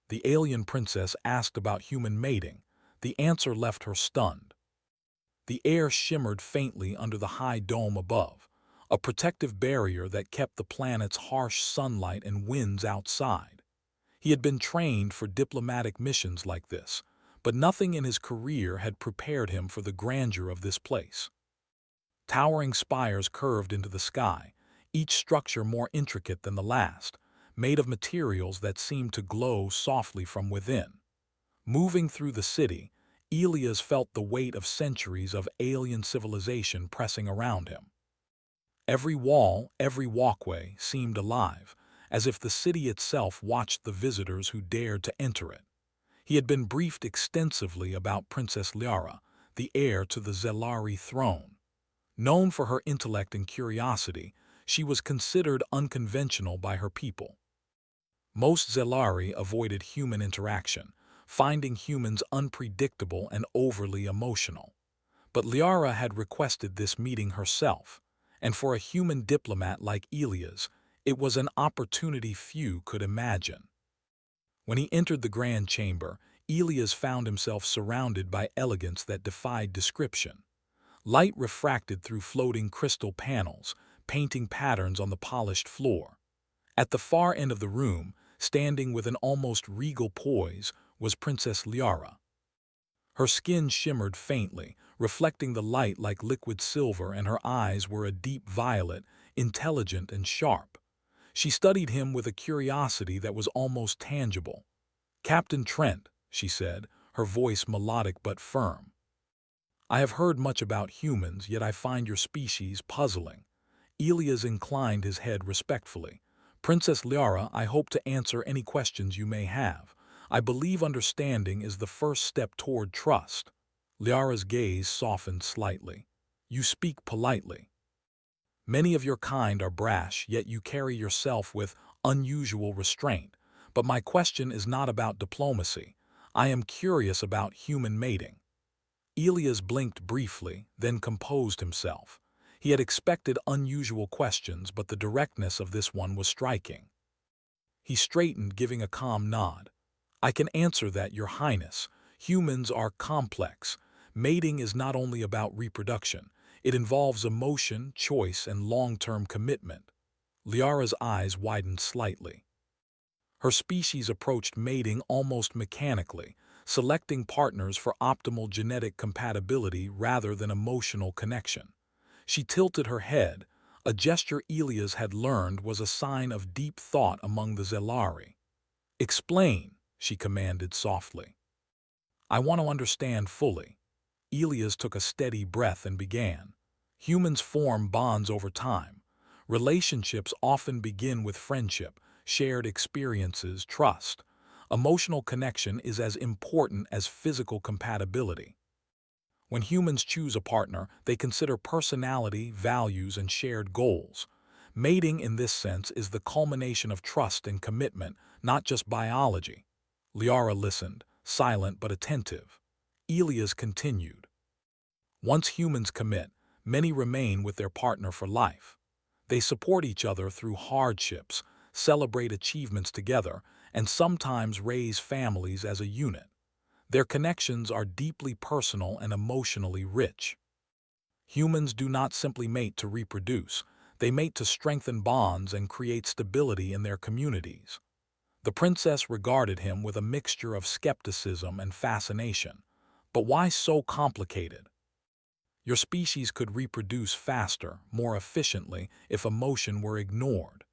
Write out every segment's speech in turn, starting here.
The alien princess asked about human mating. The answer left her stunned. The air shimmered faintly under the high dome above, a protective barrier that kept the planet's harsh sunlight and winds outside. He had been trained for diplomatic missions like this, but nothing in his career had prepared him for the grandeur of this place. Towering spires curved into the sky, each structure more intricate than the last, made of materials that seemed to glow softly from within. Moving through the city, Elias felt the weight of centuries of alien civilization pressing around him. Every wall, every walkway seemed alive, as if the city itself watched the visitors who dared to enter it. He had been briefed extensively about Princess Liara, the heir to the Zelari throne. Known for her intellect and curiosity, she was considered unconventional by her people. Most Zelari avoided human interaction, finding humans unpredictable and overly emotional. But Liara had requested this meeting herself, and for a human diplomat like Elias, it was an opportunity few could imagine. When he entered the grand chamber, Elias found himself surrounded by elegance that defied description. Light refracted through floating crystal panels, painting patterns on the polished floor. At the far end of the room, standing with an almost regal poise, was Princess Liara. Her skin shimmered faintly, reflecting the light like liquid silver, and her eyes were a deep violet, intelligent and sharp. She studied him with a curiosity that was almost tangible. "Captain Trent," she said, her voice melodic but firm. "I have heard much about humans, yet I find your species puzzling." Elias inclined his head respectfully. "Princess Liara, I hope to answer any questions you may have. I believe understanding is the first step toward trust." Liara's gaze softened slightly. "You speak politely. Many of your kind are brash, yet you carry yourself with unusual restraint. But my question is not about diplomacy. I am curious about human mating." Elias blinked briefly, then composed himself. He had expected unusual questions, but the directness of this one was striking. He straightened, giving a calm nod. "I can answer that, Your Highness. Humans are complex. Mating is not only about reproduction. It involves emotion, choice, and long-term commitment." Liara's eyes widened slightly. Her species approached mating almost mechanically, selecting partners for optimal genetic compatibility rather than emotional connection. She tilted her head, a gesture Elias had learned was a sign of deep thought among the Zelari. "Explain," she commanded softly. "I want to understand fully." Elias took a steady breath and began. "Humans form bonds over time. Relationships often begin with friendship, shared experiences, trust. Emotional connection is as important as physical compatibility. When humans choose a partner, they consider personality, values, and shared goals. Mating, in this sense, is the culmination of trust and commitment, not just biology." Liara listened, silent but attentive. Elias continued. "Once humans commit, many remain with their partner for life. They support each other through hardships, celebrate achievements together, and sometimes raise families as a unit. Their connections are deeply personal and emotionally rich. Humans do not simply mate to reproduce. They mate to strengthen bonds and create stability in their communities." The princess regarded him with a mixture of skepticism and fascination. "But why so complicated?" "Your species could reproduce faster, more efficiently, if emotion were ignored."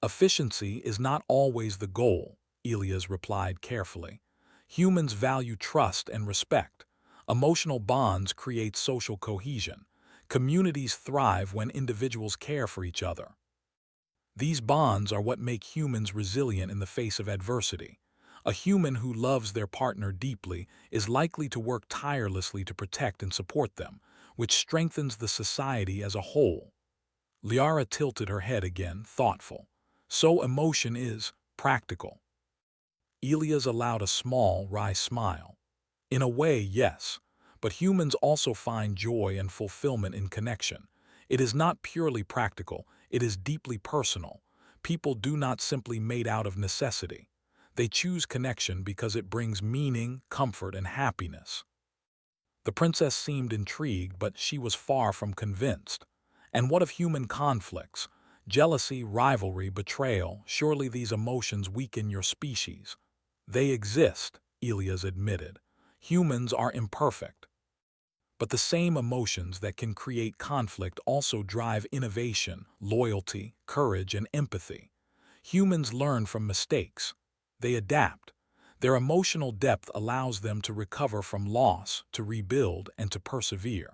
"Efficiency is not always the goal," Elias replied carefully. "Humans value trust and respect. Emotional bonds create social cohesion. Communities thrive when individuals care for each other. These bonds are what make humans resilient in the face of adversity. A human who loves their partner deeply is likely to work tirelessly to protect and support them, which strengthens the society as a whole." Liara tilted her head again, thoughtful. "So emotion is practical." Elias allowed a small, wry smile. "In a way, yes. But humans also find joy and fulfillment in connection. It is not purely practical, it is deeply personal. People do not simply mate out of necessity. They choose connection because it brings meaning, comfort, and happiness. The princess seemed intrigued, but she was far from convinced. And what of human conflicts? Jealousy, rivalry, betrayal, surely these emotions weaken your species. They exist, Elias admitted. Humans are imperfect. But the same emotions that can create conflict also drive innovation, loyalty, courage, and empathy. Humans learn from mistakes. They adapt. Their emotional depth allows them to recover from loss, to rebuild, and to persevere.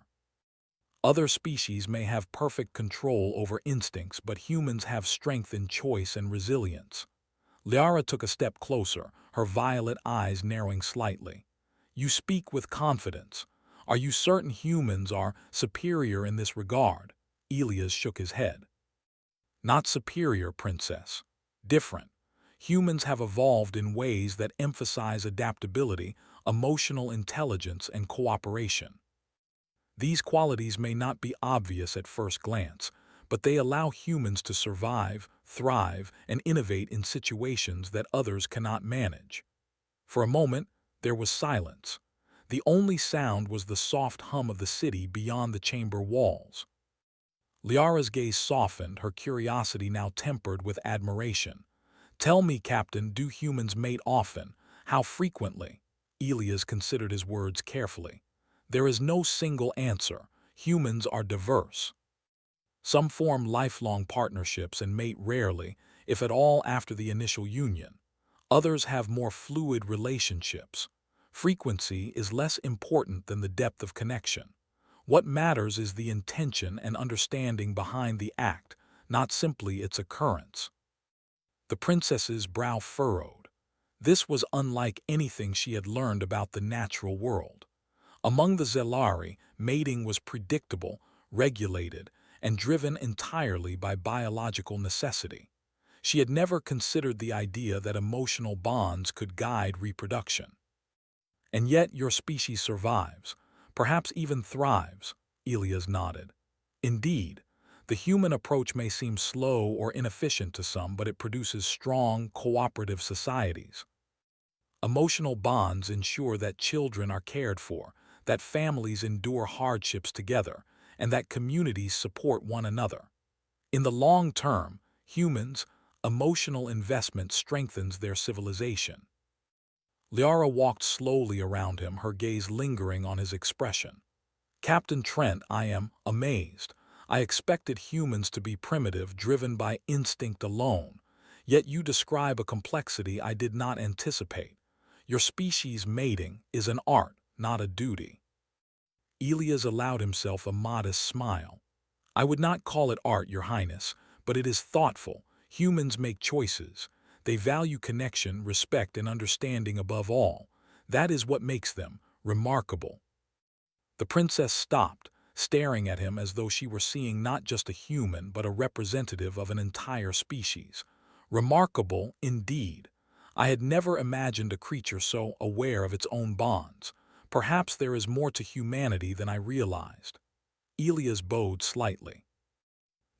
Other species may have perfect control over instincts, but humans have strength in choice and resilience. Liara took a step closer, her violet eyes narrowing slightly. You speak with confidence. Are you certain humans are superior in this regard? Elias shook his head. Not superior, princess. Different. Humans have evolved in ways that emphasize adaptability, emotional intelligence, and cooperation. These qualities may not be obvious at first glance, but they allow humans to survive, thrive, and innovate in situations that others cannot manage. For a moment, there was silence. The only sound was the soft hum of the city beyond the chamber walls. Liara's gaze softened, her curiosity now tempered with admiration. Tell me, Captain, do humans mate often? How frequently? Elias considered his words carefully. There is no single answer. Humans are diverse. Some form lifelong partnerships and mate rarely, if at all, after the initial union. Others have more fluid relationships. Frequency is less important than the depth of connection. What matters is the intention and understanding behind the act, not simply its occurrence. The princess's brow furrowed. This was unlike anything she had learned about the natural world. Among the Zelari, mating was predictable, regulated, and driven entirely by biological necessity. She had never considered the idea that emotional bonds could guide reproduction. And yet your species survives, perhaps even thrives, Elias nodded. Indeed, the human approach may seem slow or inefficient to some, but it produces strong, cooperative societies. Emotional bonds ensure that children are cared for, that families endure hardships together, and that communities support one another. In the long term, humans' emotional investment strengthens their civilization. Liara walked slowly around him, her gaze lingering on his expression. Captain Trent, I am amazed. I expected humans to be primitive, driven by instinct alone, yet you describe a complexity I did not anticipate. Your species' mating is an art, not a duty. Elias allowed himself a modest smile. I would not call it art, Your Highness, but it is thoughtful. Humans make choices. They value connection, respect, and understanding above all. That is what makes them remarkable. The princess stopped, staring at him as though she were seeing not just a human but a representative of an entire species. Remarkable indeed. I had never imagined a creature so aware of its own bonds. Perhaps there is more to humanity than I realized. Elias bowed slightly.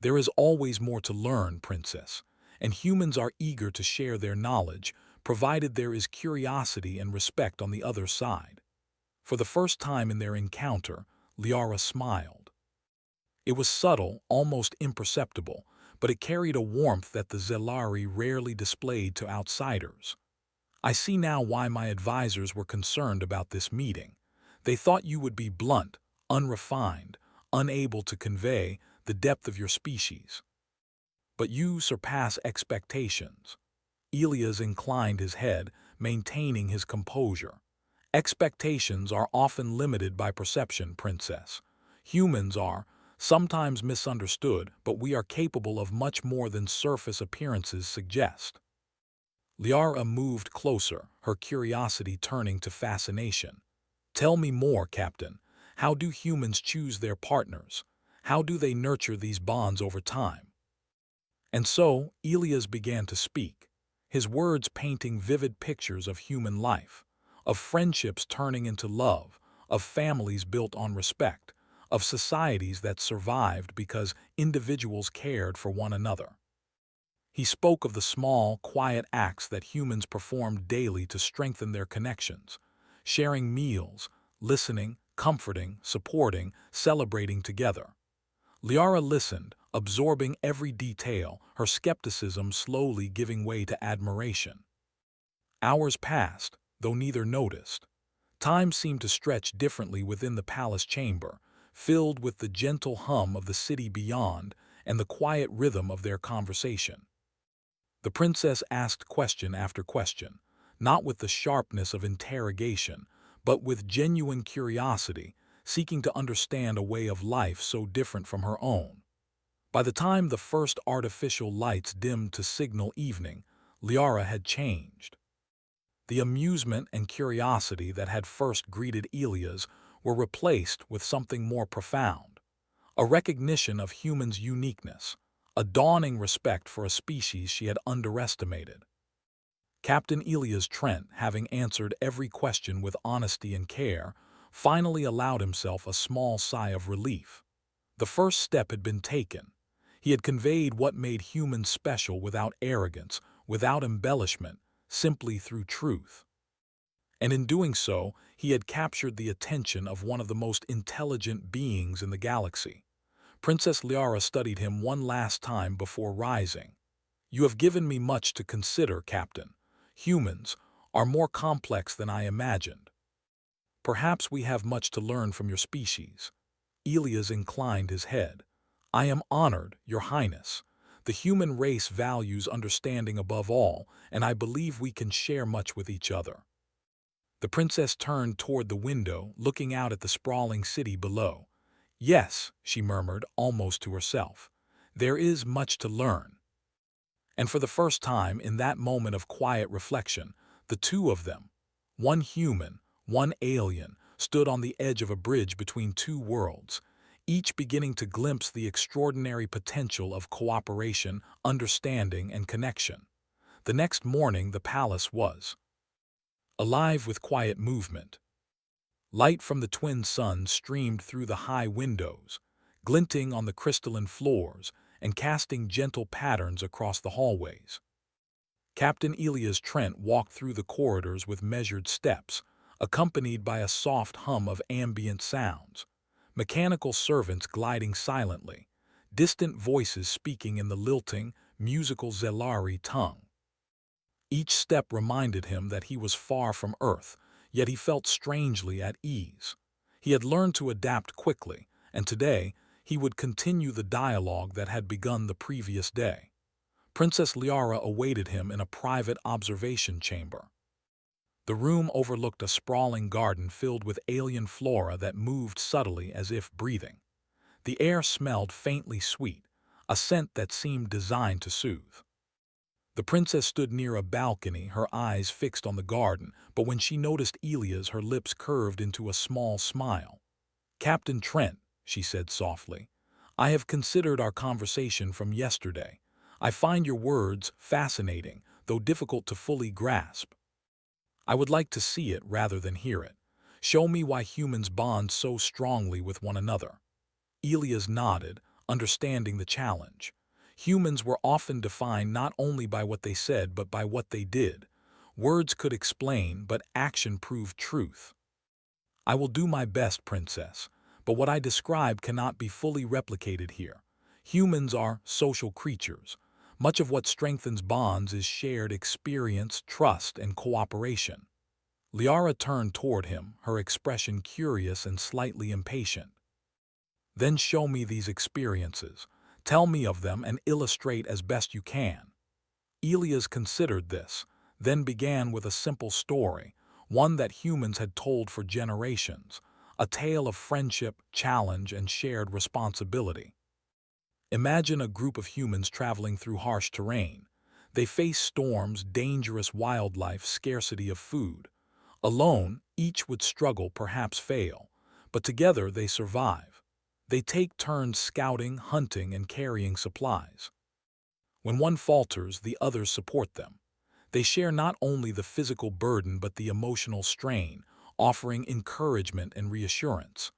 There is always more to learn, princess, and humans are eager to share their knowledge, provided there is curiosity and respect on the other side. For the first time in their encounter, Liara smiled. It was subtle, almost imperceptible, but it carried a warmth that the Zelari rarely displayed to outsiders. I see now why my advisors were concerned about this meeting. They thought you would be blunt, unrefined, unable to convey the depth of your species. But you surpass expectations. Elias inclined his head, maintaining his composure. Expectations are often limited by perception, princess. Humans are sometimes misunderstood, but we are capable of much more than surface appearances suggest. Liara moved closer, her curiosity turning to fascination. Tell me more, Captain. How do humans choose their partners? How do they nurture these bonds over time? And so, Elias began to speak, his words painting vivid pictures of human life, of friendships turning into love, of families built on respect, of societies that survived because individuals cared for one another. He spoke of the small, quiet acts that humans perform daily to strengthen their connections, sharing meals, listening, comforting, supporting, celebrating together. Liara listened, absorbing every detail, her skepticism slowly giving way to admiration. Hours passed, though neither noticed. Time seemed to stretch differently within the palace chamber, filled with the gentle hum of the city beyond and the quiet rhythm of their conversation. The princess asked question after question, not with the sharpness of interrogation, but with genuine curiosity, seeking to understand a way of life so different from her own. By the time the first artificial lights dimmed to signal evening, Liara had changed. The amusement and curiosity that had first greeted Elia's were replaced with something more profound, a recognition of humans' uniqueness, a dawning respect for a species she had underestimated. Captain Elias Trent, having answered every question with honesty and care, finally allowed himself a small sigh of relief. The first step had been taken. He had conveyed what made humans special without arrogance, without embellishment, simply through truth. And in doing so, he had captured the attention of one of the most intelligent beings in the galaxy. Princess Liara studied him one last time before rising. "You have given me much to consider, Captain. Humans are more complex than I imagined. Perhaps we have much to learn from your species." Elias inclined his head. "I am honored, Your Highness. The human race values understanding above all, and I believe we can share much with each other." The princess turned toward the window, looking out at the sprawling city below. "Yes," she murmured, almost to herself, "there is much to learn." And for the first time in that moment of quiet reflection, the two of them, one human, one alien, stood on the edge of a bridge between two worlds, each beginning to glimpse the extraordinary potential of cooperation, understanding, and connection. The next morning the palace was alive with quiet movement. Light from the twin suns streamed through the high windows, glinting on the crystalline floors and casting gentle patterns across the hallways. Captain Elias Trent walked through the corridors with measured steps, accompanied by a soft hum of ambient sounds, mechanical servants gliding silently, distant voices speaking in the lilting, musical Zelari tongue. Each step reminded him that he was far from Earth, yet he felt strangely at ease. He had learned to adapt quickly, and today he would continue the dialogue that had begun the previous day. Princess Liara awaited him in a private observation chamber. The room overlooked a sprawling garden filled with alien flora that moved subtly as if breathing. The air smelled faintly sweet, a scent that seemed designed to soothe. The princess stood near a balcony, her eyes fixed on the garden, but when she noticed Elias, her lips curved into a small smile. "Captain Trent," she said softly, "I have considered our conversation from yesterday. I find your words fascinating, though difficult to fully grasp. I would like to see it rather than hear it. Show me why humans bond so strongly with one another." Elias nodded, understanding the challenge. Humans were often defined not only by what they said but by what they did. Words could explain, but action proved truth. "I will do my best, Princess, but what I describe cannot be fully replicated here. Humans are social creatures. Much of what strengthens bonds is shared experience, trust, and cooperation." Liara turned toward him, her expression curious and slightly impatient. "Then show me these experiences. Tell me of them and illustrate as best you can." Elias considered this, then began with a simple story, one that humans had told for generations, a tale of friendship, challenge, and shared responsibility. Imagine a group of humans traveling through harsh terrain. They face storms, dangerous wildlife, scarcity of food. Alone, each would struggle, perhaps fail, but together they survive. They take turns scouting, hunting, and carrying supplies. When one falters, the others support them. They share not only the physical burden but the emotional strain, offering encouragement and reassurance.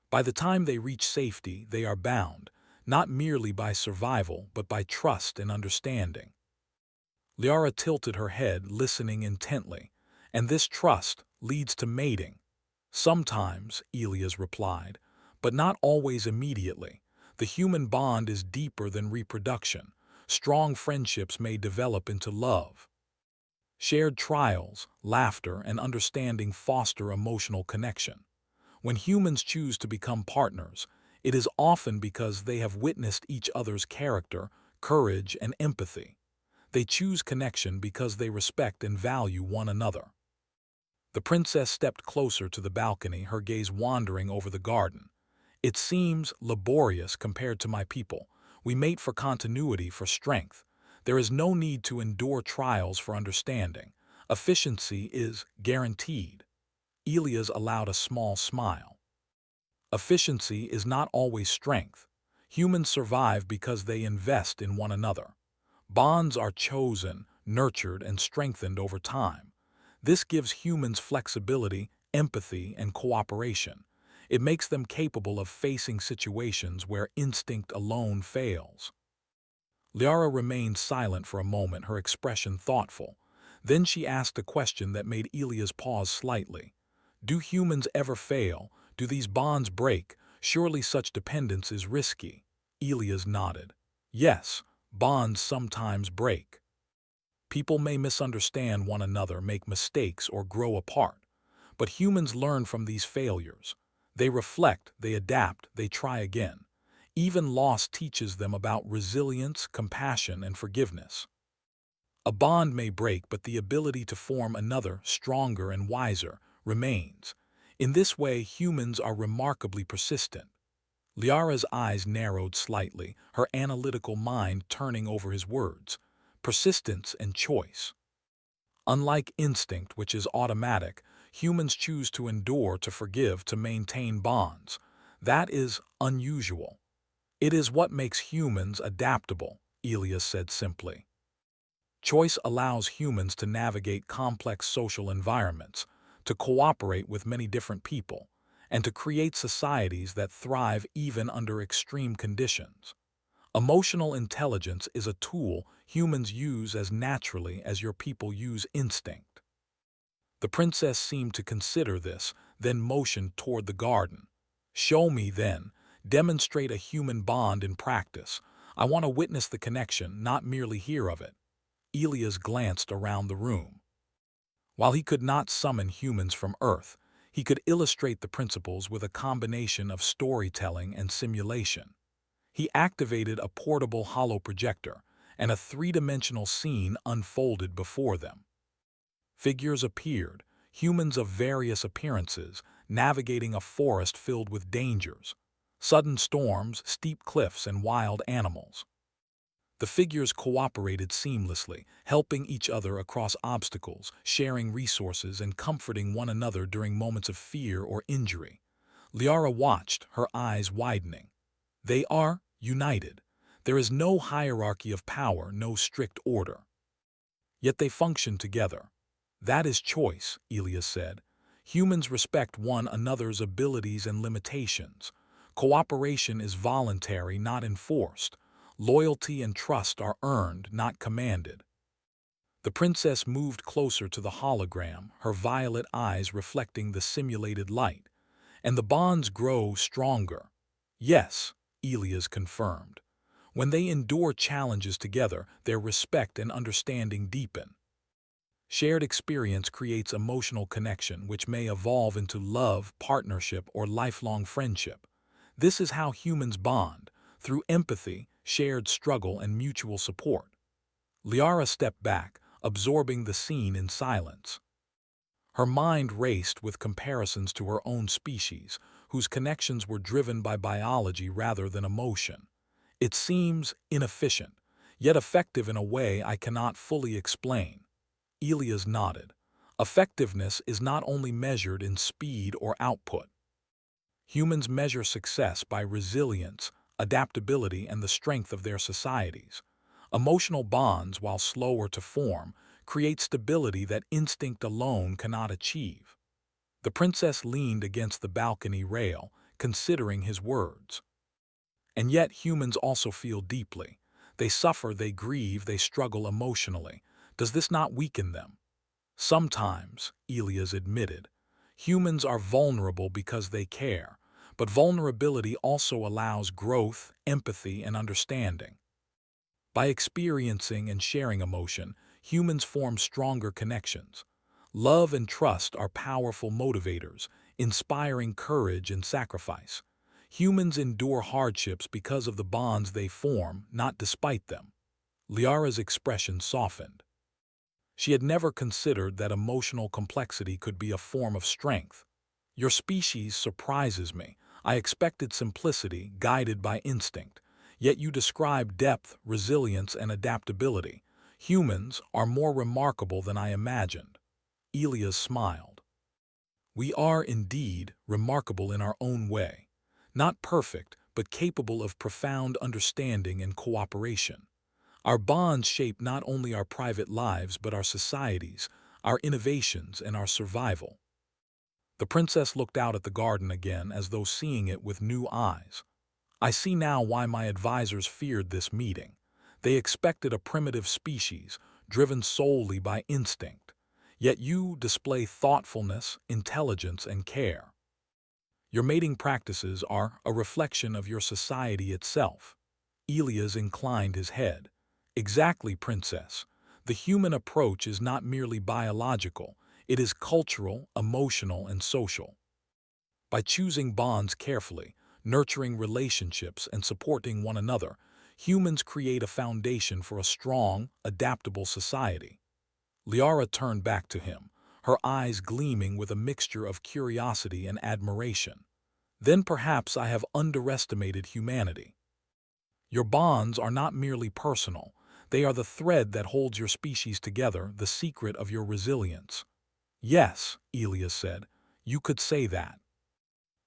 By the time they reach safety, they are bound, not merely by survival but by trust and understanding. Liara tilted her head, listening intently. And this trust leads to mating. Sometimes, Elias replied, but not always immediately. The human bond is deeper than reproduction. Strong friendships may develop into love. Shared trials, laughter, and understanding foster emotional connection. When humans choose to become partners, it is often because they have witnessed each other's character, courage, and empathy. They choose connection because they respect and value one another. The princess stepped closer to the balcony, her gaze wandering over the garden. It seems laborious compared to my people. We mate for continuity, for strength. There is no need to endure trials for understanding. Efficiency is guaranteed. Elias allowed a small smile. Efficiency is not always strength. Humans survive because they invest in one another. Bonds are chosen, nurtured, and strengthened over time. This gives humans flexibility, empathy, and cooperation. It makes them capable of facing situations where instinct alone fails. Liara remained silent for a moment, her expression thoughtful. Then she asked a question that made Elias pause slightly. Do humans ever fail? Do these bonds break? Surely such dependence is risky. Elias nodded. Yes, bonds sometimes break. People may misunderstand one another, make mistakes, or grow apart. But humans learn from these failures. They reflect, they adapt, they try again. Even loss teaches them about resilience, compassion, and forgiveness. A bond may break, but the ability to form another, stronger and wiser, remains. In this way, humans are remarkably persistent. Liara's eyes narrowed slightly, her analytical mind turning over his words. Persistence and choice. Unlike instinct, which is automatic, humans choose to endure, to forgive, to maintain bonds. That is unusual. It is what makes humans adaptable, Elias said simply. Choice allows humans to navigate complex social environments, to cooperate with many different people, and to create societies that thrive even under extreme conditions. Emotional intelligence is a tool humans use as naturally as your people use instinct. The princess seemed to consider this, then motioned toward the garden. Show me, then. Demonstrate a human bond in practice. I want to witness the connection, not merely hear of it. Elias glanced around the room. While he could not summon humans from Earth, he could illustrate the principles with a combination of storytelling and simulation. He activated a portable hollow projector, and a three-dimensional scene unfolded before them. Figures appeared, humans of various appearances, navigating a forest filled with dangers, sudden storms, steep cliffs, and wild animals. The figures cooperated seamlessly, helping each other across obstacles, sharing resources, and comforting one another during moments of fear or injury. Liara watched, her eyes widening. They are united. There is no hierarchy of power, no strict order. Yet they function together. That is choice, Elias said. Humans respect one another's abilities and limitations. Cooperation is voluntary, not enforced. Loyalty and trust are earned, not commanded. The princess moved closer to the hologram, her violet eyes reflecting the simulated light. And the bonds grow stronger. Yes, Elias confirmed. When they endure challenges together, their respect and understanding deepen. Shared experience creates emotional connection, which may evolve into love, partnership, or lifelong friendship. This is how humans bond, through empathy, shared struggle, and mutual support. Liara stepped back, absorbing the scene in silence. Her mind raced with comparisons to her own species, whose connections were driven by biology rather than emotion. It seems inefficient, yet effective in a way I cannot fully explain. Elias nodded. Effectiveness is not only measured in speed or output. Humans measure success by resilience, adaptability, and the strength of their societies. Emotional bonds, while slower to form, create stability that instinct alone cannot achieve. The princess leaned against the balcony rail, considering his words. And yet humans also feel deeply. They suffer, they grieve, they struggle emotionally. Does this not weaken them? Sometimes, Elias admitted, humans are vulnerable because they care, but vulnerability also allows growth, empathy, and understanding. By experiencing and sharing emotion, humans form stronger connections. Love and trust are powerful motivators, inspiring courage and sacrifice. Humans endure hardships because of the bonds they form, not despite them. Liara's expression softened. She had never considered that emotional complexity could be a form of strength. Your species surprises me. I expected simplicity, guided by instinct. Yet you describe depth, resilience, and adaptability. Humans are more remarkable than I imagined. Elias smiled. We are indeed remarkable in our own way. Not perfect, but capable of profound understanding and cooperation. Our bonds shape not only our private lives but our societies, our innovations, and our survival. The princess looked out at the garden again as though seeing it with new eyes. I see now why my advisors feared this meeting. They expected a primitive species, driven solely by instinct. Yet you display thoughtfulness, intelligence, and care. Your mating practices are a reflection of your society itself. Elias inclined his head. Exactly, princess. The human approach is not merely biological, it is cultural, emotional, and social. By choosing bonds carefully, nurturing relationships, and supporting one another, humans create a foundation for a strong, adaptable society. Liara turned back to him, her eyes gleaming with a mixture of curiosity and admiration. Then perhaps I have underestimated humanity. Your bonds are not merely personal, they are the thread that holds your species together, the secret of your resilience. Yes, Elias said, you could say that.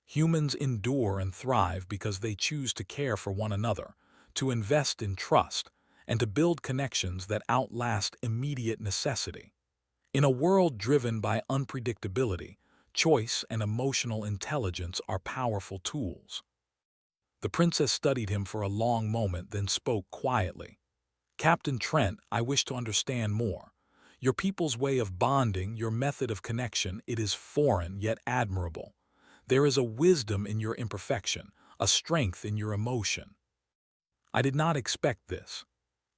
Humans endure and thrive because they choose to care for one another, to invest in trust, and to build connections that outlast immediate necessity. In a world driven by unpredictability, choice and emotional intelligence are powerful tools. The princess studied him for a long moment, then spoke quietly. Captain Trent, I wish to understand more. Your people's way of bonding, your method of connection, it is foreign yet admirable. There is a wisdom in your imperfection, a strength in your emotion. I did not expect this.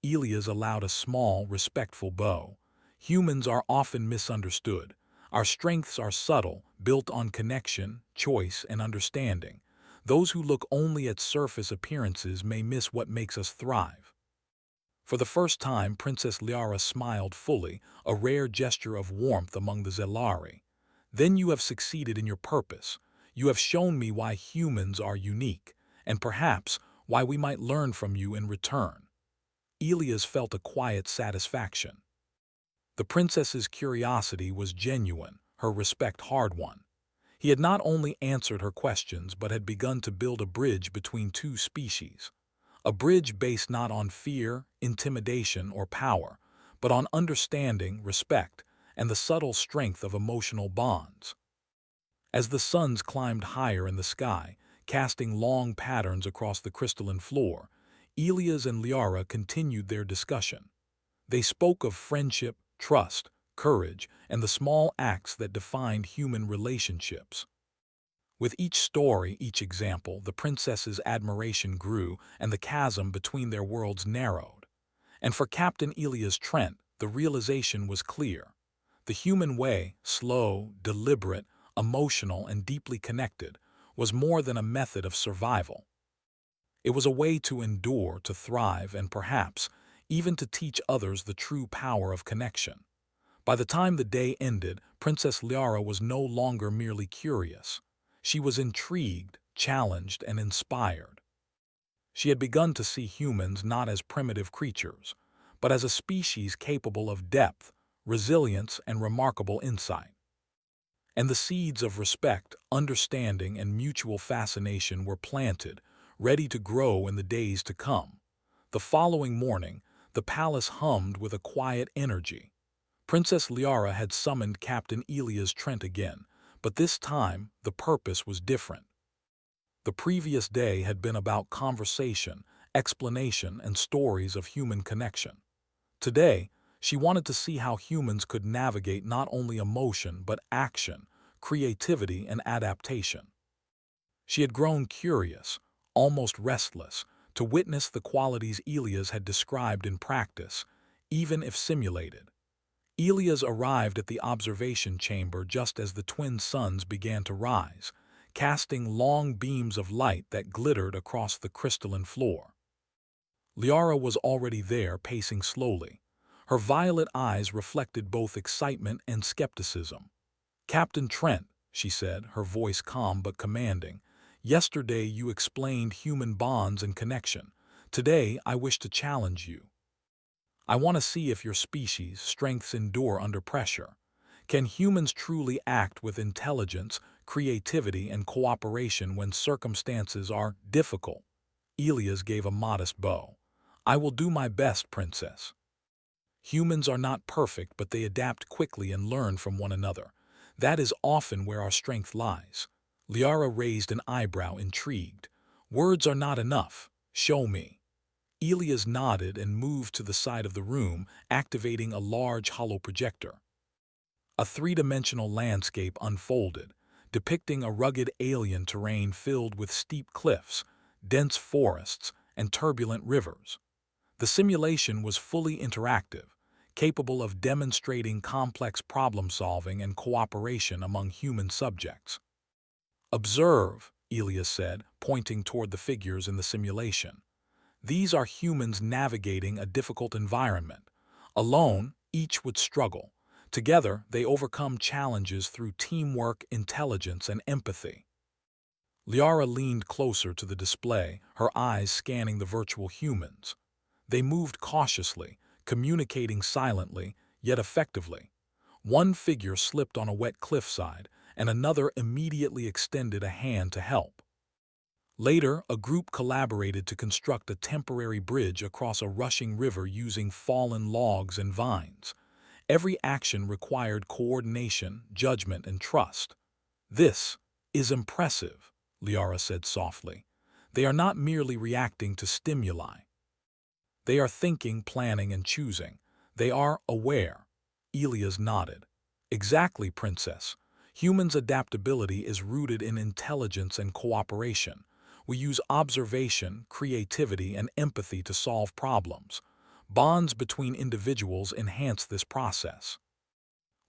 Elias allowed a small, respectful bow. Humans are often misunderstood. Our strengths are subtle, built on connection, choice, and understanding. Those who look only at surface appearances may miss what makes us thrive. For the first time, Princess Liara smiled fully, a rare gesture of warmth among the Zelari. Then you have succeeded in your purpose. You have shown me why humans are unique, and perhaps why we might learn from you in return. Elias felt a quiet satisfaction. The princess's curiosity was genuine, her respect hard-won. He had not only answered her questions but had begun to build a bridge between two species. A bridge based not on fear, intimidation, or power, but on understanding, respect, and the subtle strength of emotional bonds. As the suns climbed higher in the sky, casting long patterns across the crystalline floor, Elias and Liara continued their discussion. They spoke of friendship, trust, courage, and the small acts that defined human relationships. With each story, each example, the princess's admiration grew and the chasm between their worlds narrowed. And for Captain Elias Trent, the realization was clear. The human way, slow, deliberate, emotional, and deeply connected, was more than a method of survival. It was a way to endure, to thrive, and perhaps even to teach others the true power of connection. By the time the day ended, Princess Liara was no longer merely curious. She was intrigued, challenged, and inspired. She had begun to see humans not as primitive creatures, but as a species capable of depth, resilience, and remarkable insight. And the seeds of respect, understanding, and mutual fascination were planted, ready to grow in the days to come. The following morning, the palace hummed with a quiet energy. Princess Liara had summoned Captain Elias Trent again, but this time the purpose was different. The previous day had been about conversation, explanation, and stories of human connection. Today, She wanted to see how humans could navigate not only emotion but action, creativity, and adaptation. She had grown curious, almost restless, to witness the qualities Elias had described in practice, even if simulated. Elias arrived at the observation chamber just as the twin suns began to rise, casting long beams of light that glittered across the crystalline floor. Liara was already there, pacing slowly. Her violet eyes reflected both excitement and skepticism. "Captain Trent," she said, her voice calm but commanding, "yesterday you explained human bonds and connection. Today I wish to challenge you. I want to see if your species' strengths endure under pressure. Can humans truly act with intelligence, creativity, and cooperation when circumstances are difficult?" Elias gave a modest bow. "I will do my best, Princess." Humans are not perfect, but they adapt quickly and learn from one another. That is often where our strength lies. Liara raised an eyebrow, intrigued. "Words are not enough. Show me." Elias nodded and moved to the side of the room, activating a large hollow projector. A three-dimensional landscape unfolded, depicting a rugged alien terrain filled with steep cliffs, dense forests, and turbulent rivers. The simulation was fully interactive, capable of demonstrating complex problem-solving and cooperation among human subjects. "Observe," Elias said, pointing toward the figures in the simulation. "These are humans navigating a difficult environment. Alone, each would struggle. Together, they overcome challenges through teamwork, intelligence, and empathy." Liara leaned closer to the display, her eyes scanning the virtual humans. They moved cautiously, communicating silently, yet effectively. One figure slipped on a wet cliffside, and another immediately extended a hand to help. Later, a group collaborated to construct a temporary bridge across a rushing river using fallen logs and vines. Every action required coordination, judgment, and trust. "This is impressive," Liara said softly. "They are not merely reacting to stimuli. They are thinking, planning, and choosing. They are aware." Elias nodded. "Exactly, Princess. Humans' adaptability is rooted in intelligence and cooperation. We use observation, creativity, and empathy to solve problems. Bonds between individuals enhance this process.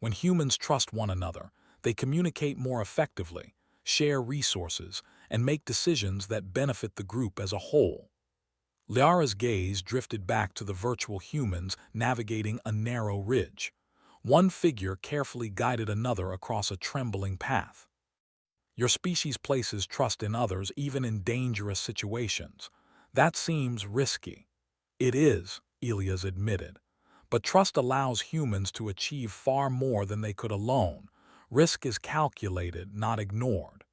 When humans trust one another, they communicate more effectively, share resources, and make decisions that benefit the group as a whole." Liara's gaze drifted back to the virtual humans navigating a narrow ridge. One figure carefully guided another across a trembling path. "Your species places trust in others even in dangerous situations. That seems risky." "It is," Elias admitted. "But trust allows humans to achieve far more than they could alone. Risk is calculated, not ignored.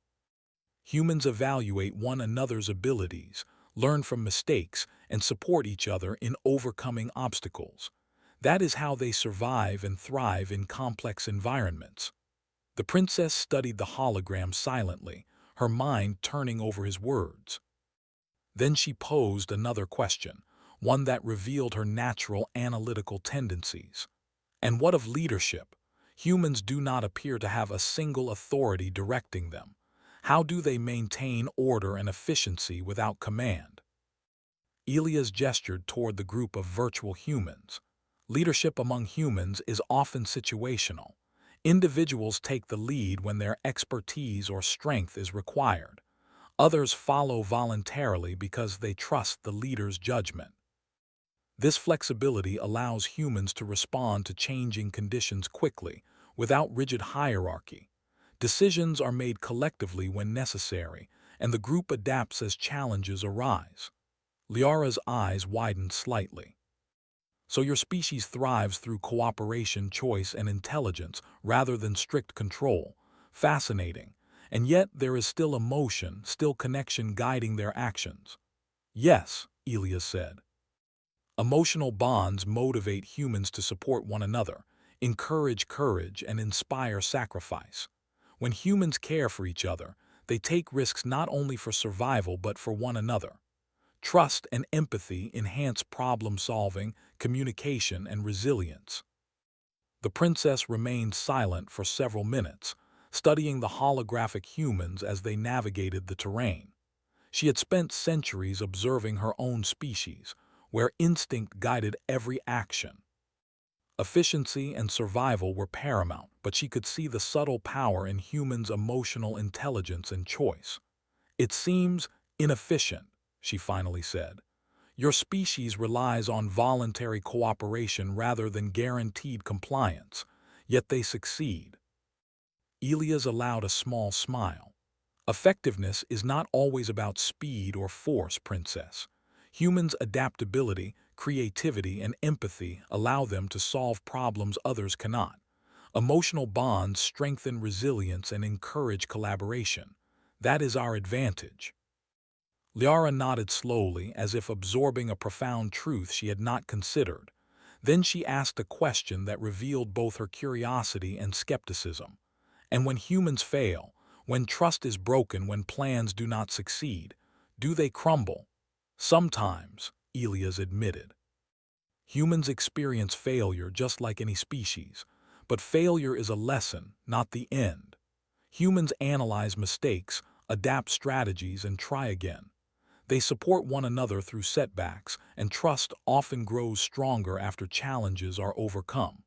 Humans evaluate one another's abilities, learn from mistakes, and support each other in overcoming obstacles. That is how they survive and thrive in complex environments." The princess studied the hologram silently, her mind turning over his words. Then she posed another question, one that revealed her natural analytical tendencies. "And what of leadership? Humans do not appear to have a single authority directing them. How do they maintain order and efficiency without command?" Elias gestured toward the group of virtual humans. "Leadership among humans is often situational. Individuals take the lead when their expertise or strength is required. Others follow voluntarily because they trust the leader's judgment. This flexibility allows humans to respond to changing conditions quickly, without rigid hierarchy. Decisions are made collectively when necessary, and the group adapts as challenges arise." Liara's eyes widened slightly. "So your species thrives through cooperation, choice, and intelligence rather than strict control. Fascinating. And yet there is still emotion, still connection guiding their actions." "Yes," Elias said. "Emotional bonds motivate humans to support one another, encourage courage, and inspire sacrifice. When humans care for each other, they take risks not only for survival but for one another. Trust and empathy enhance problem-solving, communication, and resilience. The princess remained silent for several minutes, studying the holographic humans as they navigated the terrain. She had spent centuries observing her own species, where instinct guided every action. Efficiency and survival were paramount, but she could see the subtle power in humans' emotional intelligence and choice. "It seems inefficient," she finally said. "Your species relies on voluntary cooperation rather than guaranteed compliance, yet they succeed." Elias allowed a small smile. "Effectiveness is not always about speed or force, Princess. Humans' adaptability, creativity, and empathy allow them to solve problems others cannot. Emotional bonds strengthen resilience and encourage collaboration. That is our advantage." Liara nodded slowly, as if absorbing a profound truth she had not considered. Then she asked a question that revealed both her curiosity and skepticism. "And when humans fail, when trust is broken, when plans do not succeed, do they crumble?" "Sometimes," Elias admitted. "Humans experience failure just like any species, but failure is a lesson, not the end. Humans analyze mistakes, adapt strategies, and try again. They support one another through setbacks, and trust often grows stronger after challenges are overcome.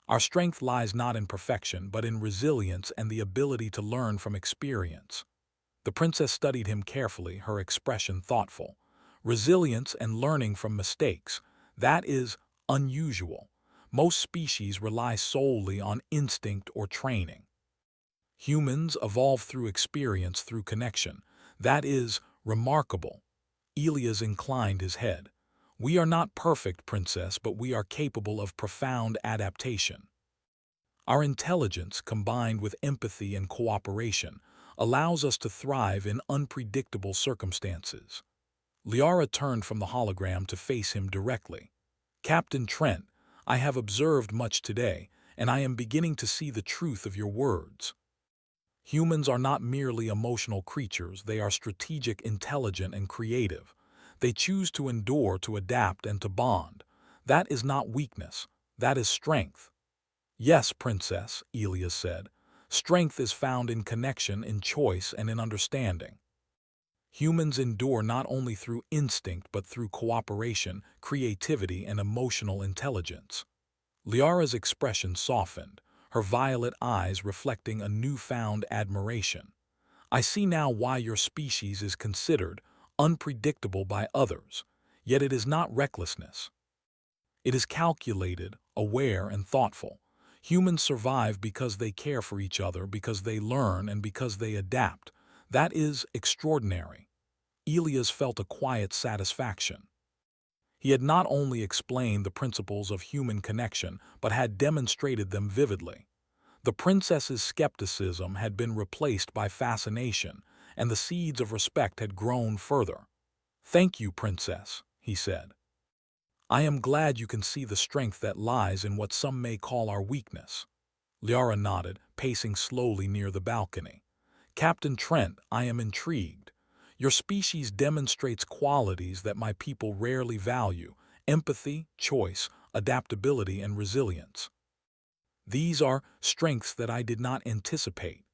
Our strength lies not in perfection, but in resilience and the ability to learn from experience." The princess studied him carefully, her expression thoughtful. "Resilience and learning from mistakes, that is unusual. Most species rely solely on instinct or training. Humans evolve through experience, through connection. That is remarkable." Elias inclined his head. "We are not perfect, Princess, but we are capable of profound adaptation. Our intelligence, combined with empathy and cooperation, allows us to thrive in unpredictable circumstances." Liara turned from the hologram to face him directly. "Captain Trent, I have observed much today, and I am beginning to see the truth of your words. Humans are not merely emotional creatures, they are strategic, intelligent, and creative. They choose to endure, to adapt, and to bond. That is not weakness, that is strength." "Yes, Princess," Elias said. "Strength is found in connection, in choice, and in understanding. Humans endure not only through instinct but through cooperation, creativity, and emotional intelligence." Liara's expression softened, her violet eyes reflecting a newfound admiration. "I see now why your species is considered unpredictable by others, yet it is not recklessness. It is calculated, aware, and thoughtful. Humans survive because they care for each other, because they learn, and because they adapt. That is extraordinary." Elias felt a quiet satisfaction. He had not only explained the principles of human connection, but had demonstrated them vividly. The princess's skepticism had been replaced by fascination, and the seeds of respect had grown further. "Thank you, Princess," he said. "I am glad you can see the strength that lies in what some may call our weakness." Liara nodded, pacing slowly near the balcony. "Captain Trent, I am intrigued. Your species demonstrates qualities that my people rarely value: empathy, choice, adaptability, and resilience. These are strengths that I did not anticipate."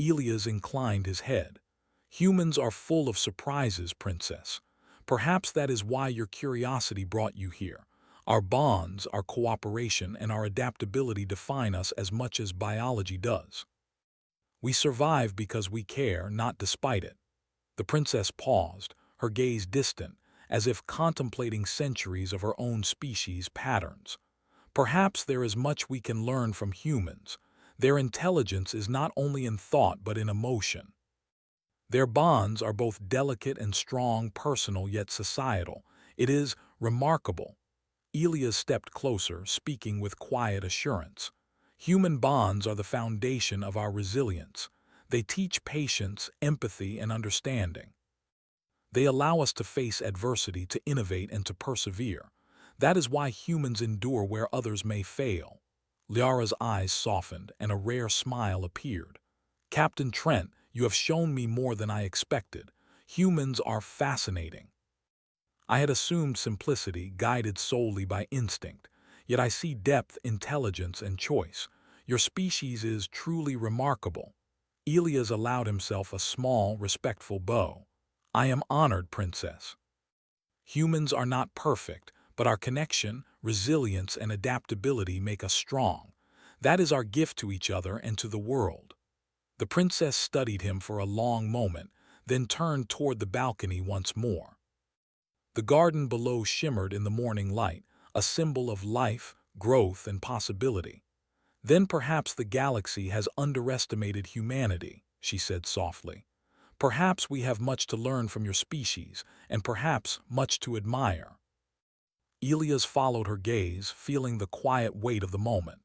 Elias inclined his head. "Humans are full of surprises, Princess. Perhaps that is why your curiosity brought you here. Our bonds, our cooperation, and our adaptability define us as much as biology does. We survive because we care, not despite it." The princess paused, her gaze distant, as if contemplating centuries of her own species' patterns. "Perhaps there is much we can learn from humans. Their intelligence is not only in thought but in emotion. Their bonds are both delicate and strong, personal yet societal. It is remarkable." Elias stepped closer, speaking with quiet assurance. "Human bonds are the foundation of our resilience. They teach patience, empathy, and understanding. They allow us to face adversity, to innovate, and to persevere. That is why humans endure where others may fail." Liara's eyes softened, and a rare smile appeared. "Captain Trent, you have shown me more than I expected. Humans are fascinating. I had assumed simplicity, guided solely by instinct. Yet I see depth, intelligence, and choice. Your species is truly remarkable. Elias allowed himself a small, respectful bow. I am honored, Princess. Humans are not perfect, but our connection, resilience, and adaptability make us strong. That is our gift to each other and to the world. The princess studied him for a long moment, then turned toward the balcony once more. The garden below shimmered in the morning light, a symbol of life, growth, and possibility. Then perhaps the galaxy has underestimated humanity, she said softly. Perhaps we have much to learn from your species, and perhaps much to admire. Elias followed her gaze, feeling the quiet weight of the moment.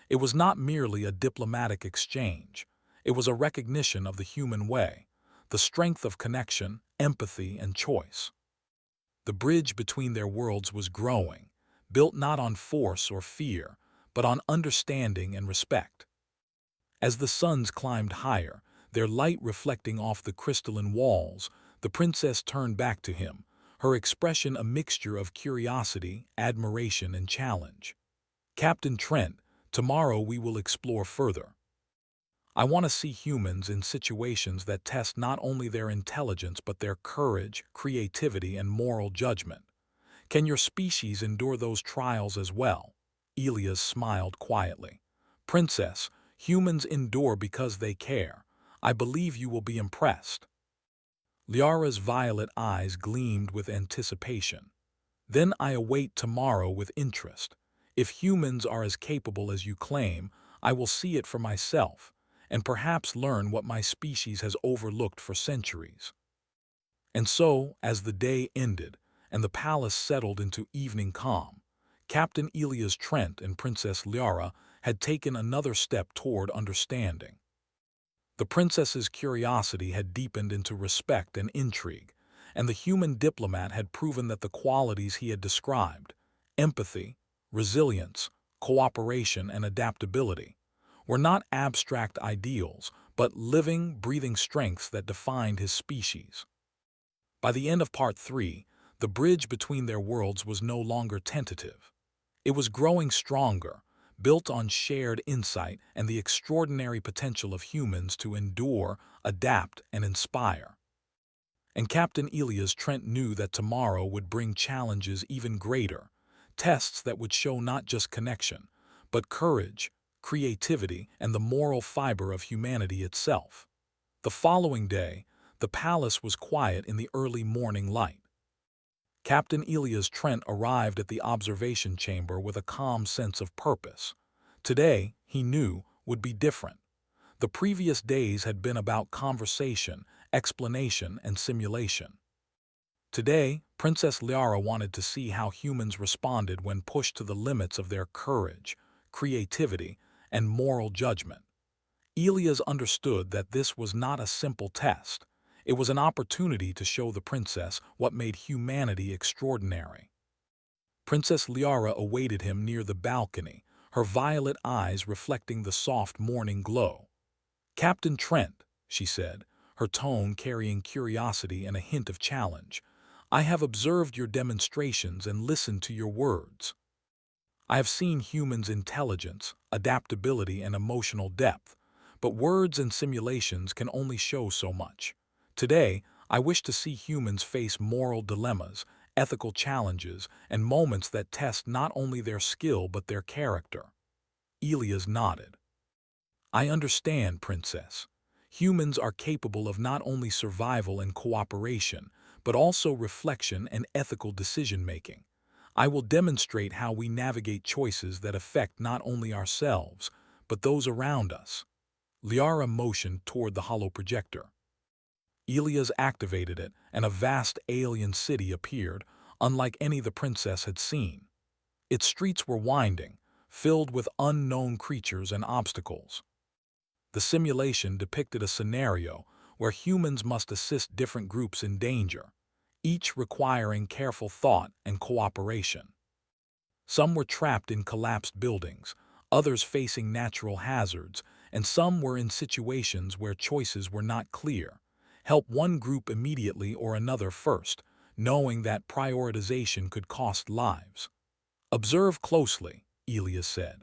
It was not merely a diplomatic exchange. It was a recognition of the human way, the strength of connection, empathy, and choice. The bridge between their worlds was growing, built not on force or fear, but on understanding and respect. As the suns climbed higher, their light reflecting off the crystalline walls, the princess turned back to him, her expression a mixture of curiosity, admiration, and challenge. Captain Trent, tomorrow we will explore further. I want to see humans in situations that test not only their intelligence but their courage, creativity, and moral judgment. Can your species endure those trials as well? Elias smiled quietly. Princess, humans endure because they care. I believe you will be impressed. Liara's violet eyes gleamed with anticipation. Then I await tomorrow with interest. If humans are as capable as you claim, I will see it for myself, and perhaps learn what my species has overlooked for centuries. And so, as the day ended, and the palace settled into evening calm, Captain Elias Trent and Princess Liara had taken another step toward understanding. The princess's curiosity had deepened into respect and intrigue, and the human diplomat had proven that the qualities he had described, empathy, resilience, cooperation, and adaptability, were not abstract ideals, but living, breathing strengths that defined his species. By the end of Part 3, the bridge between their worlds was no longer tentative. It was growing stronger, built on shared insight and the extraordinary potential of humans to endure, adapt, and inspire. And Captain Elias Trent knew that tomorrow would bring challenges even greater, tests that would show not just connection, but courage, creativity, and the moral fiber of humanity itself. The following day, the palace was quiet in the early morning light. Captain Elias Trent arrived at the observation chamber with a calm sense of purpose. Today, he knew, would be different. The previous days had been about conversation, explanation, and simulation. Today, Princess Liara wanted to see how humans responded when pushed to the limits of their courage, creativity, and moral judgment. Elias understood that this was not a simple test. It was an opportunity to show the princess what made humanity extraordinary. Princess Liara awaited him near the balcony, her violet eyes reflecting the soft morning glow. Captain Trent, she said, her tone carrying curiosity and a hint of challenge, I have observed your demonstrations and listened to your words. I have seen humans' intelligence, adaptability, and emotional depth, but words and simulations can only show so much. Today, I wish to see humans face moral dilemmas, ethical challenges, and moments that test not only their skill but their character. Elias nodded. I understand, Princess. Humans are capable of not only survival and cooperation, but also reflection and ethical decision-making. I will demonstrate how we navigate choices that affect not only ourselves, but those around us. Liara motioned toward the hollow projector. Elias activated it, and a vast alien city appeared, unlike any the princess had seen. Its streets were winding, filled with unknown creatures and obstacles. The simulation depicted a scenario where humans must assist different groups in danger, each requiring careful thought and cooperation. Some were trapped in collapsed buildings, others facing natural hazards, and some were in situations where choices were not clear. Help one group immediately or another first. knowing that prioritization could cost lives. Observe closely, Elias said.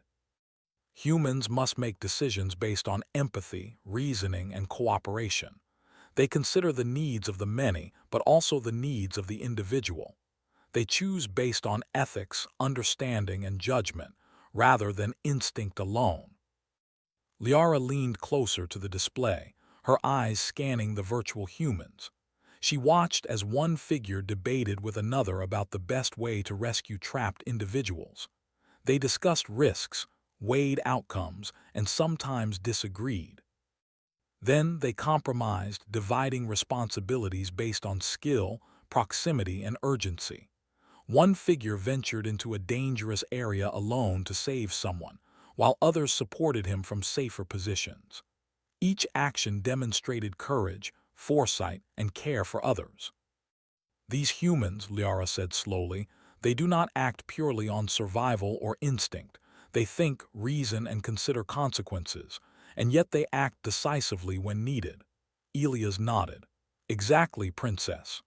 Humans must make decisions based on empathy, reasoning, and cooperation. They consider the needs of the many, but also the needs of the individual. They choose based on ethics, understanding, and judgment, rather than instinct alone. Liara leaned closer to the display, her eyes scanning the virtual humans. She watched as one figure debated with another about the best way to rescue trapped individuals. They discussed risks, weighed outcomes, and sometimes disagreed. Then they compromised, dividing responsibilities based on skill, proximity, and urgency. One figure ventured into a dangerous area alone to save someone, while others supported him from safer positions. Each action demonstrated courage, foresight, and care for others. These humans, Liara said slowly, they do not act purely on survival or instinct. They think, reason, and consider consequences, and yet they act decisively when needed. Elias nodded. Exactly, Princess.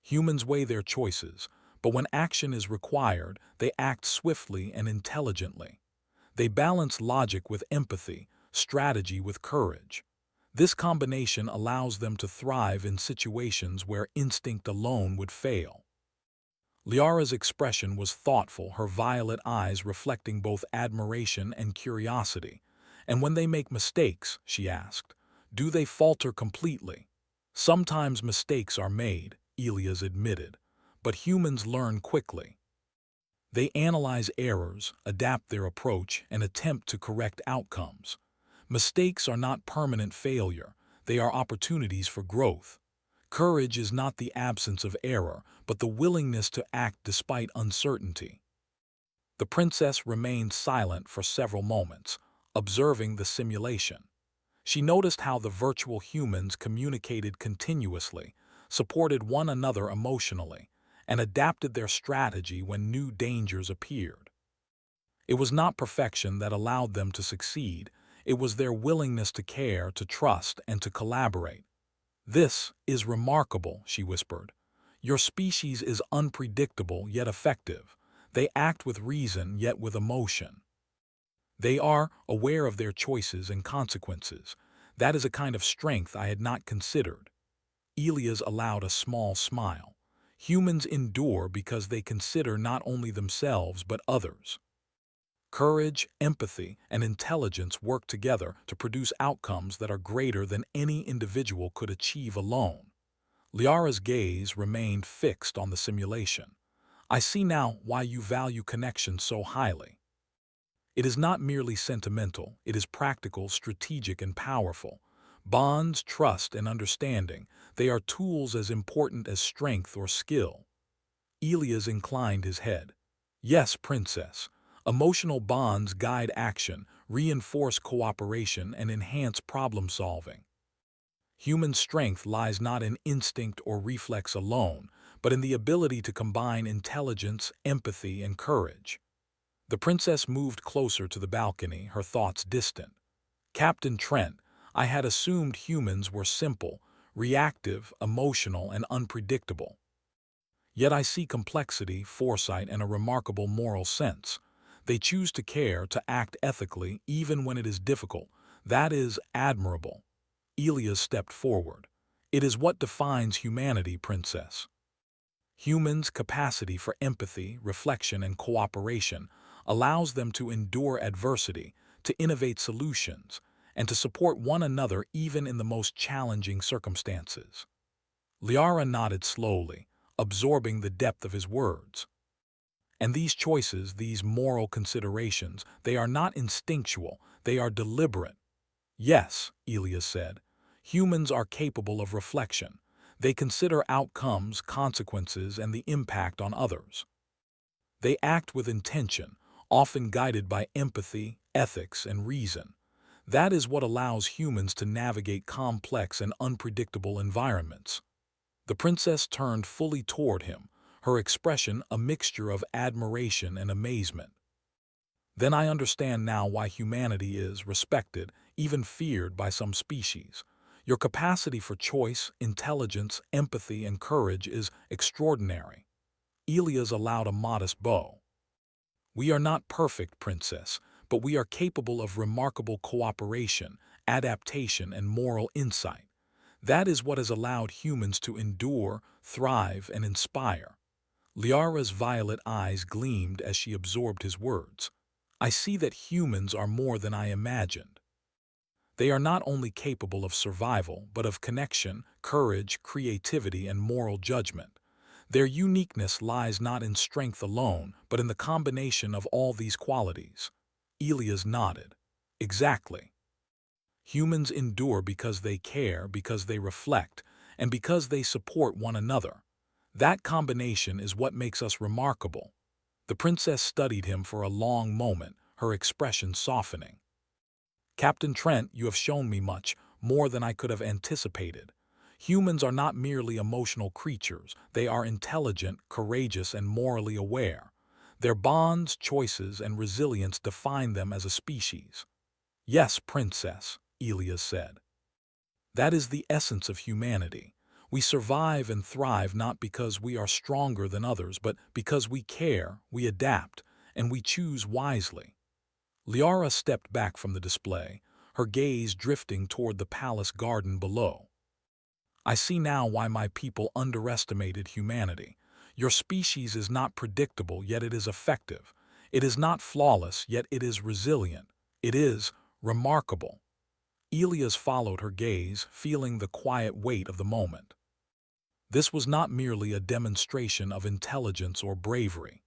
Humans weigh their choices, but when action is required, they act swiftly and intelligently. They balance logic with empathy, strategy with courage. This combination allows them to thrive in situations where instinct alone would fail. Liara's expression was thoughtful, her violet eyes reflecting both admiration and curiosity. And when they make mistakes, she asked, do they falter completely? Sometimes mistakes are made, Elias admitted, but humans learn quickly. They analyze errors, adapt their approach, and attempt to correct outcomes. Mistakes are not permanent failure, they are opportunities for growth. Courage is not the absence of error, but the willingness to act despite uncertainty. The princess remained silent for several moments, observing the simulation. She noticed how the virtual humans communicated continuously, supported one another emotionally, and adapted their strategy when new dangers appeared. It was not perfection that allowed them to succeed, it was their willingness to care, to trust, and to collaborate. This is remarkable, she whispered. Your species is unpredictable yet effective. They act with reason yet with emotion. They are aware of their choices and consequences. That is a kind of strength I had not considered. Elias allowed a small smile. Humans endure because they consider not only themselves but others. Courage, empathy, and intelligence work together to produce outcomes that are greater than any individual could achieve alone. Liara's gaze remained fixed on the simulation. I see now why you value connection so highly. It is not merely sentimental, it is practical, strategic, and powerful. Bonds, trust, and understanding, they are tools as important as strength or skill. Elias inclined his head. Yes, Princess. Emotional bonds guide action, reinforce cooperation, and enhance problem-solving. Human strength lies not in instinct or reflex alone, but in the ability to combine intelligence, empathy, and courage. The princess moved closer to the balcony, her thoughts distant. Captain Trent, I had assumed humans were simple, reactive, emotional, and unpredictable. Yet I see complexity, foresight, and a remarkable moral sense. They choose to care, to act ethically, even when it is difficult. That is admirable. Elias stepped forward. It is what defines humanity, Princess. Humans' capacity for empathy, reflection, and cooperation allows them to endure adversity, to innovate solutions, and to support one another even in the most challenging circumstances. Liara nodded slowly, absorbing the depth of his words. And these choices, these moral considerations, they are not instinctual, they are deliberate. Yes, Elias said, humans are capable of reflection. They consider outcomes, consequences, and the impact on others. They act with intention, often guided by empathy, ethics, and reason. That is what allows humans to navigate complex and unpredictable environments. The princess turned fully toward him, her expression a mixture of admiration and amazement. Then I understand now why humanity is respected, even feared by some species. Your capacity for choice, intelligence, empathy, and courage is extraordinary. Elias allowed a modest bow. We are not perfect, Princess, but we are capable of remarkable cooperation, adaptation, and moral insight. That is what has allowed humans to endure, thrive, and inspire. Liara's violet eyes gleamed as she absorbed his words. I see that humans are more than I imagined. They are not only capable of survival, but of connection, courage, creativity, and moral judgment. Their uniqueness lies not in strength alone, but in the combination of all these qualities. Elias nodded. Exactly. Humans endure because they care, because they reflect, and because they support one another. That combination is what makes us remarkable. The princess studied him for a long moment, her expression softening. Captain Trent, you have shown me much, more than I could have anticipated. Humans are not merely emotional creatures, they are intelligent, courageous, and morally aware. Their bonds, choices, and resilience define them as a species. Yes, Princess, Elias said. That is the essence of humanity. We survive and thrive not because we are stronger than others, but because we care, we adapt, and we choose wisely. Liara stepped back from the display, her gaze drifting toward the palace garden below. I see now why my people underestimated humanity. Your species is not predictable, yet it is effective. It is not flawless, yet it is resilient. It is remarkable. Elias followed her gaze, feeling the quiet weight of the moment. This was not merely a demonstration of intelligence or bravery.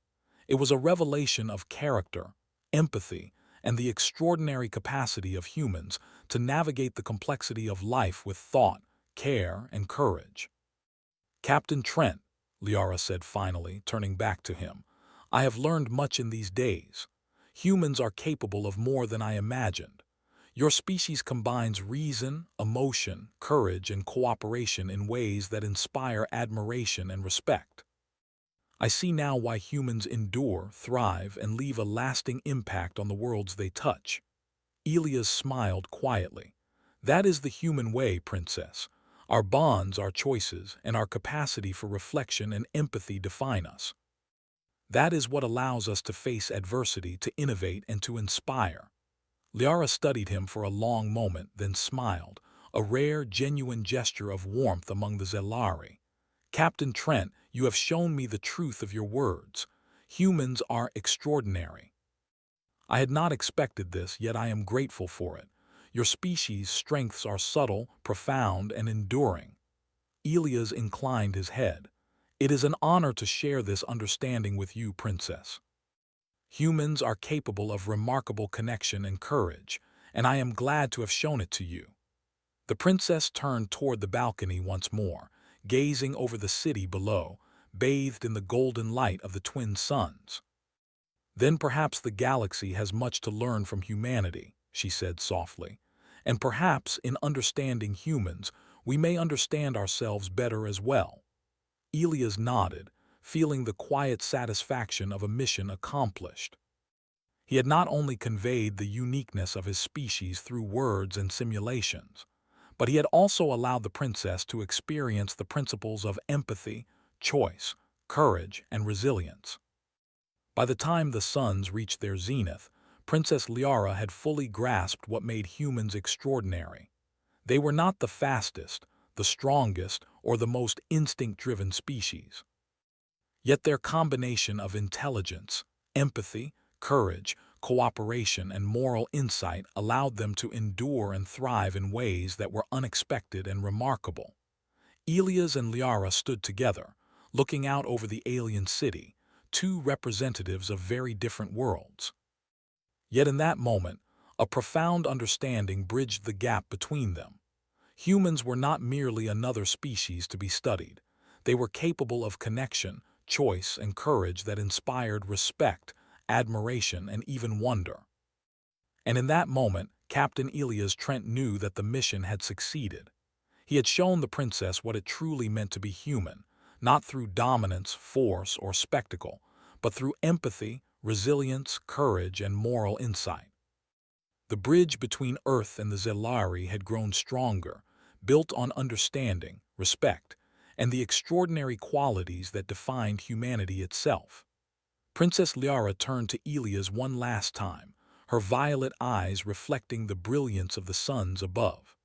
It was a revelation of character, empathy, and the extraordinary capacity of humans to navigate the complexity of life with thought, care, and courage. Captain Trent, Liara said finally, turning back to him, I have learned much in these days. Humans are capable of more than I imagined. Your species combines reason, emotion, courage, and cooperation in ways that inspire admiration and respect. I see now why humans endure, thrive, and leave a lasting impact on the worlds they touch. Elias smiled quietly. That is the human way, Princess. Our bonds, our choices, and our capacity for reflection and empathy define us. That is what allows us to face adversity, to innovate, and to inspire. Liara studied him for a long moment, then smiled, a rare, genuine gesture of warmth among the Zelari. Captain Trent, you have shown me the truth of your words. Humans are extraordinary. I had not expected this, yet I am grateful for it. Your species' strengths are subtle, profound, and enduring. Elias inclined his head. It is an honor to share this understanding with you, Princess. Humans are capable of remarkable connection and courage, and I am glad to have shown it to you. The princess turned toward the balcony once more, gazing over the city below, bathed in the golden light of the twin suns. Then perhaps the galaxy has much to learn from humanity, she said softly, and perhaps in understanding humans, we may understand ourselves better as well. Elias nodded, feeling the quiet satisfaction of a mission accomplished. He had not only conveyed the uniqueness of his species through words and simulations, but he had also allowed the princess to experience the principles of empathy, choice, courage, and resilience. By the time the suns reached their zenith, Princess Liara had fully grasped what made humans extraordinary. They were not the fastest, the strongest, or the most instinct-driven species. Yet their combination of intelligence, empathy, courage, cooperation, and moral insight allowed them to endure and thrive in ways that were unexpected and remarkable. Elias and Liara stood together, looking out over the alien city, two representatives of very different worlds. Yet in that moment, a profound understanding bridged the gap between them. Humans were not merely another species to be studied. They were capable of connection, choice, and courage that inspired respect, admiration, and even wonder. And in that moment, Captain Elias Trent knew that the mission had succeeded. He had shown the princess what it truly meant to be human, not through dominance, force, or spectacle, but through empathy, resilience, courage, and moral insight. The bridge between Earth and the Zelari had grown stronger, built on understanding, respect, and the extraordinary qualities that defined humanity itself. Princess Liara turned to Elias one last time, her violet eyes reflecting the brilliance of the suns above.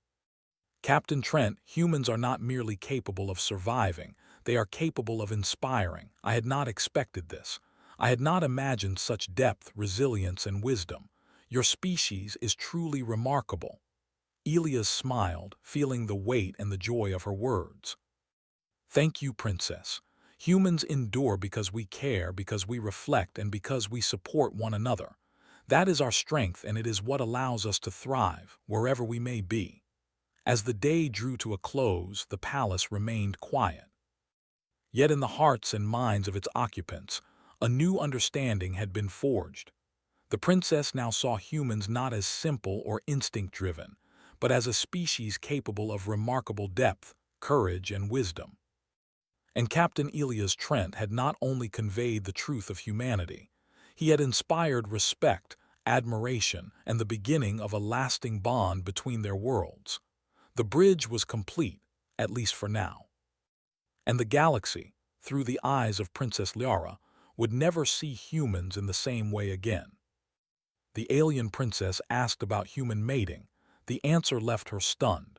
Captain Trent, humans are not merely capable of surviving, they are capable of inspiring. I had not expected this. I had not imagined such depth, resilience, and wisdom. Your species is truly remarkable. Elias smiled, feeling the weight and the joy of her words. Thank you, Princess. Humans endure because we care, because we reflect, and because we support one another. That is our strength, and it is what allows us to thrive, wherever we may be. As the day drew to a close, the palace remained quiet. Yet in the hearts and minds of its occupants, a new understanding had been forged. The princess now saw humans not as simple or instinct-driven, but as a species capable of remarkable depth, courage, and wisdom. And Captain Elias Trent had not only conveyed the truth of humanity, he had inspired respect, admiration, and the beginning of a lasting bond between their worlds. The bridge was complete, at least for now. And the galaxy, through the eyes of Princess Liara, would never see humans in the same way again. The alien princess asked about human mating. The answer left her stunned.